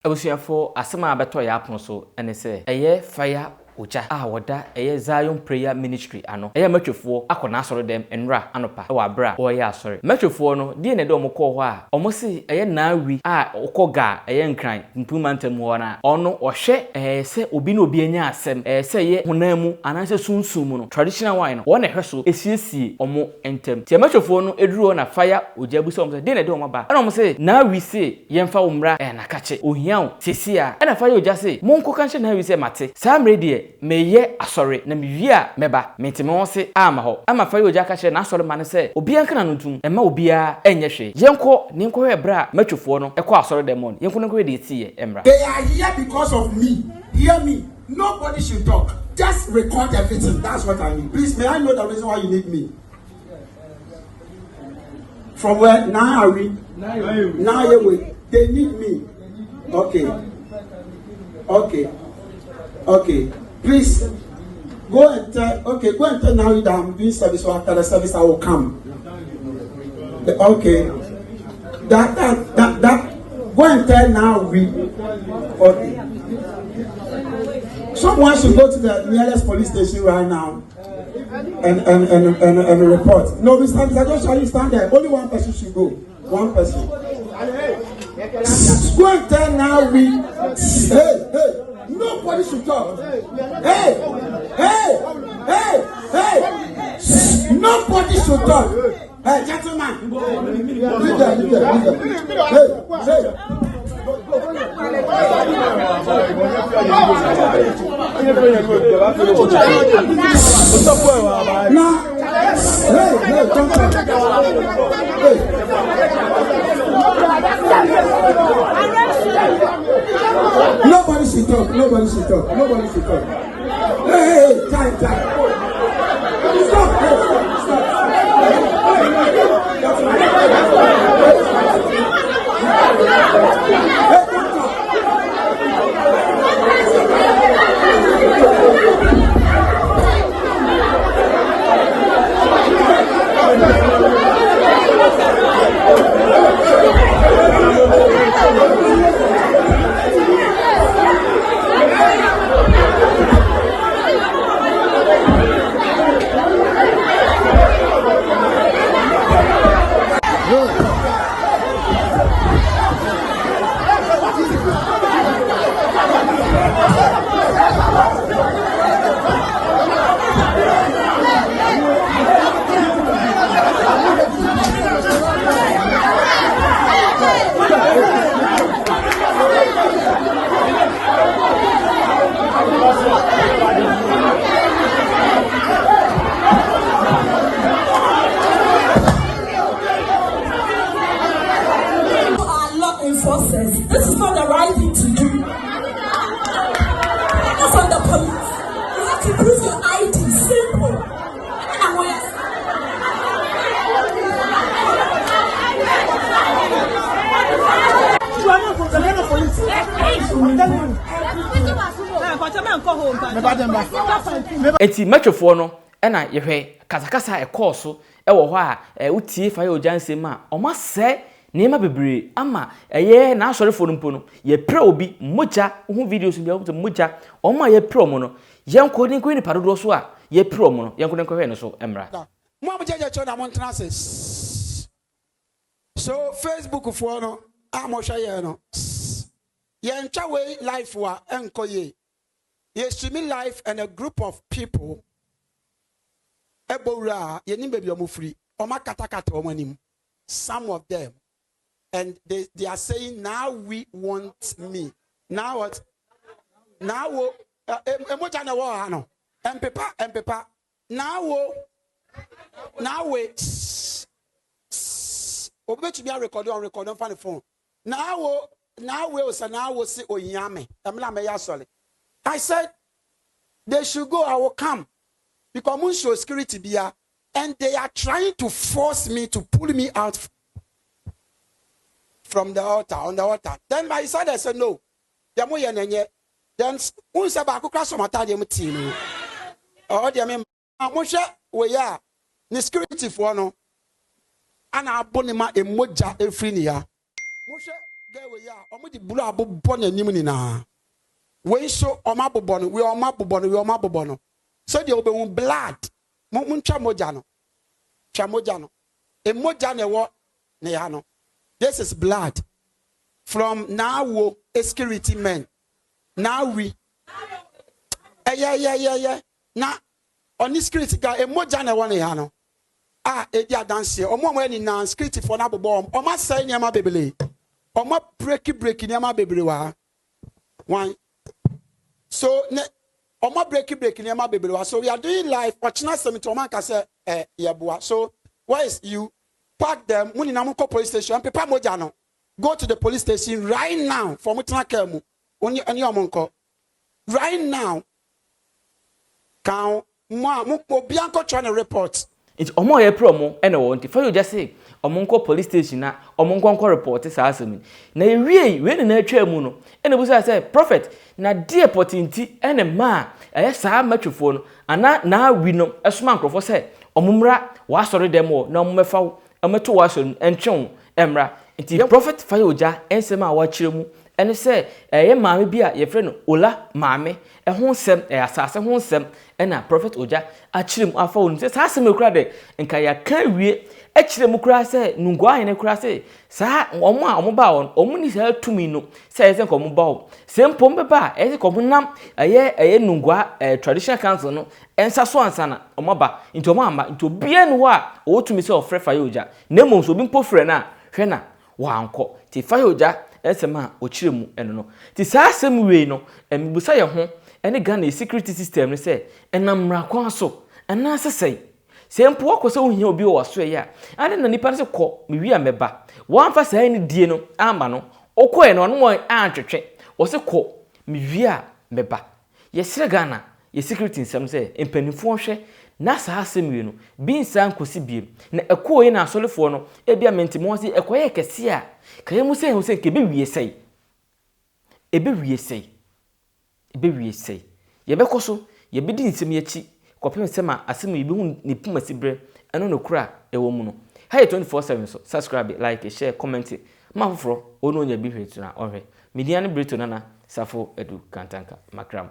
Abusuafo asema abeto ya apon so ene se eye fire oja woda eye Zion Prayer Ministry ano eye matwefo akona asoro dem enra anopa wa bra oye asore matwefo no die ne de omko ho a omosi eye naawi okoga eye nkran mpumantam ho na ono ohwe se obi na obi anya asem se ye honamu ananse sunsum no traditional wine no wona hweso esiesie omo entem tie matwefo no eduro na fire oja buso omo se die ne de omo ba na omo se naawi se yemfa umra na kache ohian sesia na fire oja se monko kanche naawi se mate samre die meye asore na mewia meba metime wose ama ho ama fa yoja ka hye na asore mane se obia nka na ntum ema obia enye hwe yenko ne nko hwe bra matwefo no ekọ asore demon yenko nko hwe de tie emra. They are here because of me. Hear me. Nobody should talk. Just record everything. That's what I mean. Please, may I know the reason why you need me? From where? Now are we? Now they need me. Okay. Please go and tell. Okay, go and tell now that I'm doing service. So after the service, I will come. Okay. That. Go and tell now we. Okay. Someone should go to the nearest police station right now and report. No, Mr. Don't shall you stand there? Only one person should go. One person. Go and tell now we. Hey. Nobody should talk. Hey. Nobody should talk. Hey, gentlemen. Leave there. Hey. Now, hey, don't talk. Nobody should talk. Hey, time. Stop. This is not the right thing to do. Not from the police. You have to prove your ID. Simple. You are not from the police. Eti matwefo no na yehwe kasakasa ekoso ewo ho a utie fa ye ojansem a omase Nema bebre ama eye na asorefo no mpo no ye pre obi moja hu videos bi awu moja oma ye pre omo no yenko ni ko ni padodo so a ye pre omo no yenko hwe no so emra mo abujeje cho na montrances so Facebook fo no amosha ye no ye ntwa we life wa enkoye ye streaming life and a group of people ebowra ye ni bebi omofri oma katakata omanim some of them. And they are saying, now we want me. Now what? Now, Empepa. Now wait. Obe to be a recorder on the phone. Now we say Odehyieba. I said they should go. I will come because we show security beer, and they are trying to force me to pull me out from the altar, on the altar. Then my son said, no. Then who said, I could crash on my time. Oh, dear me, Moshe, we are the security for no. And I bonima a moja a free near. Girl, we are. Omo di blue abobɔ n'anim nyinaa. We so oma bobɔ no, we oma bobɔ no. So the obe blood. Muntwa moja no. Twa moja no. E moja ne wo ne ya no. This is blood from now security men. Now we. Yeah. Na on this security guy e moja ne wo ne ya no. E dia dance here. Omo ni na security for na bobɔ. Omo say niam bebele. Omo break niam bebele wa. One. So ne Oma break in Yama baby. So we are doing live. Ochina semitoman kase yabua. So where is you? Pack them. Muni namuko police station. Pepa mojano. Go to the police station right now. For mutina kemu. Oni omonko. Right now. Kan mo bianco trying to report. It's omo ye promo ene wonti. For you just say omonko police station na omonko report sa asemi. Na ewie we na atwa mu no. Ene busa say prophet na die potinti ene ma saa matwefo no ana na wi no esoma nkrofo say omumra wa sori dem o na omumefa ameto wa so entwen emra nti prophet fire oja ensem a wa kire mu ene say maame bi a ye fre no ola maame ho nsem asase ho nsem ena prophet oja a kire mu afa wonu say saa asem ekura de nka ya kan wie ekire mu kura say nungwa hene kura say saa omo a omo ba won omo ni saa tumi no say ese ko omo ba o sempo mbeba ese ko omo nam eye nungwa traditional council no ensa so ansa na omo ba nti omo amba nti obia no a o tumi say ofre fa yoja na mo so bi mpo frɛ na hwɛ na wa anko ti fa yoja esema o kire mu eno no ti saa asem wei no embusa ye ho ene Ghana security system no say enam mrakwa so ana sesai sempo akoso ohia obi o waso ya ade na nipa se kɔ mewi ameba wanfa saa ni die no amba no okoe no no antwetwe wo se kɔ mewi a meba yesire Ghana ye security nsem se empanifo hwɛ na saa asɛmwe no bi nsan kosi biem na ɛkɔe na asɔlefo no ebia mentimo se ɛkɔyɛ kɛse a kaye mu se ke be wie sei ye be koso ye be di nsem yachi kopem sema asem yi be hu ni pumasi bre ɛno no kura ɛwɔ mu no hey 24/7 so subscribe like share comment ma foforo ono nya bi hwetu na ɔhwɛ media no breto nana safo edu kantanka makram